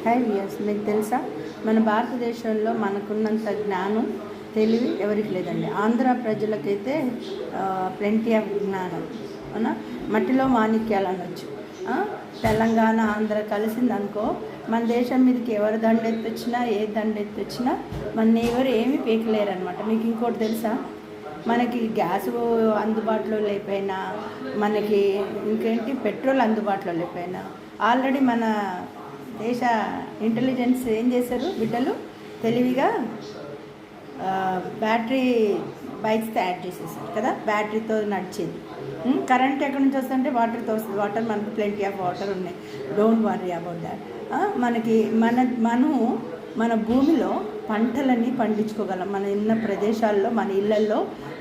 Hi viewers, మీకు తెలుసా మన భారతదేశంలో మనకున్నంత జ్ఞానం తెలివి ఎవరికి లేదండి. ఆంధ్ర ప్రజలకైతే ప్లెంటీ ఆఫ్ జ్ఞానం. అవునా, మట్టిలో మాణిక్యాలు అనొచ్చు. తెలంగాణ ఆంధ్ర కలిసిందనుకో మన దేశం మీదకి ఎవరు దండెత్తొచ్చినా ఏ దండెత్తొచ్చినా మన ఎవరు ఏమీ పీకలేరు అనమాట. మీకు ఇంకోటి తెలుసా, మనకి గ్యాసు అందుబాటులో లేకపోయినా, మనకి ఇంకేంటి పెట్రోల్ అందుబాటులో లేకపోయినా ఆల్రెడీ మన దేశ ఇంటెలిజెన్స్ ఏం చేశారు బిడ్డలు తెలివిగా బ్యాటరీ బైక్స్ తయారు చేసేసారు కదా, బ్యాటరీతో నడిచేది. కరెంట్ ఎక్కడి నుంచి వస్తుందంటే వాటర్తో వస్తుంది. వాటర్ మనకు ప్లెంటీ ఆఫ్ వాటర్ ఉన్నాయి, డోంట్ వర్రీ అబౌట్ దాట్. మనకి మన భూమిలో పంటలని పండించుకోగలం. మన ఉన్న ప్రదేశాల్లో మన ఇళ్ళల్లో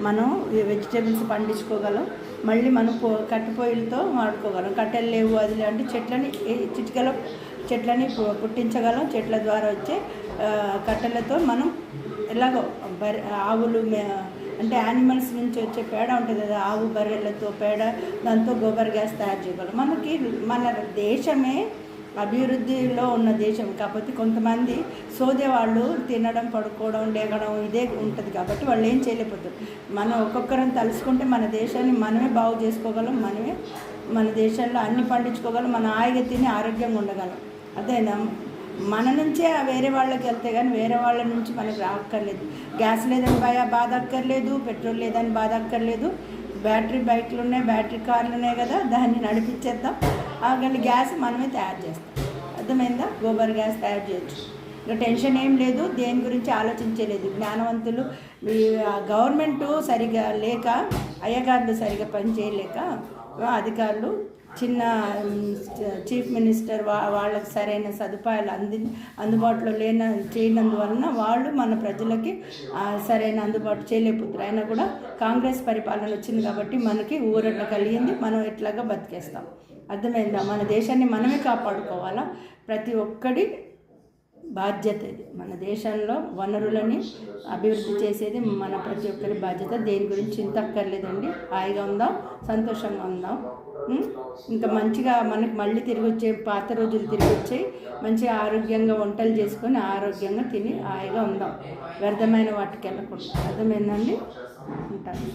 మనం వెజిటేబుల్స్ పండించుకోగలం. మళ్ళీ మనం కట్టెపొయ్యిలతో వాడుకోగలం. కట్టెలు లేవు అది అంటే చెట్లని పుట్టించగలం. చెట్ల ద్వారా వచ్చే కట్టెలతో మనం ఎలాగో ఆవులు అంటే యానిమల్స్ నుంచి వచ్చే పేడ ఉంటుంది కదా, ఆవు బర్రెలతో పేడ, దాంతో గోబర్ గ్యాస్ తయారు చేయగలం. మన దేశమే అభివృద్ధిలో ఉన్న దేశం. కాకపోతే కొంతమంది సోదే వాళ్ళు తినడం, పడుకోవడం, లేగడం ఇదే ఉంటుంది కాబట్టి వాళ్ళు ఏం చేయలేకపోతారు. మనం ఒక్కొక్కరిని తలుసుకుంటే మన దేశాన్ని మనమే బాగు చేసుకోగలం. మనమే మన దేశంలో అన్ని పండించుకోగలం. మన హాయిగా తిని ఆరోగ్యంగా ఉండగలం. అదేనా, మన నుంచే వేరే వాళ్ళకి వెళ్తే కానీ వేరే వాళ్ళ నుంచి మనకు రాక్కర్లేదు. గ్యాస్ లేదని బాధ అక్కర్లేదు, పెట్రోల్ లేదని బాధ అక్కర్లేదు. బ్యాటరీ బైక్లు ఉన్నాయి, బ్యాటరీ కార్లు ఉన్నాయి కదా, దాన్ని నడిపించేద్దాం. కానీ గ్యాస్ మనమే తయారు చేస్తాం. అర్థమైందా? గోబర్ గ్యాస్ తయారు చేయొచ్చు. ఇంకా టెన్షన్ ఏం లేదు, దేని గురించి ఆలోచించలేదు. జ్ఞానవంతులు గవర్నమెంటు సరిగా లేక, అయ్యగారులు సరిగా పనిచేయలేక, అధికారులు చిన్న చీఫ్ మినిస్టర్ వాళ్ళకి సరైన సదుపాయాలు అందుబాటులో చేయనందువలన వాళ్ళు మన ప్రజలకి సరైన అందుబాటు చేయలేకపోతారు. అయినా కూడా కాంగ్రెస్ పరిపాలన వచ్చింది కాబట్టి మనకి ఊరట కలిగింది. మనం ఎట్లాగా బతికేస్తాం. అర్థమైందా? మన దేశాన్ని మనమే కాపాడుకోవాలా. ప్రతి ఒక్కడి బాధ్యత ఇది. మన దేశంలో వనరులని అభివృద్ధి చేసేది మన ప్రతి ఒక్కరి బాధ్యత. దేని గురించి చింత అక్కర్లేదండి. హాయిగా ఉందాం, సంతోషంగా ఉందాం. ఇంకా మంచిగా మనకి మళ్ళీ తిరిగి వచ్చే పాత రోజులు తిరిగి వచ్చాయి. మంచిగా ఆరోగ్యంగా వంటలు చేసుకొని ఆరోగ్యంగా తిని హాయిగా ఉందాం. వ్యర్థమైన వాటికి వెళ్ళకుండా. అర్థమైందండి? ఉంటాను.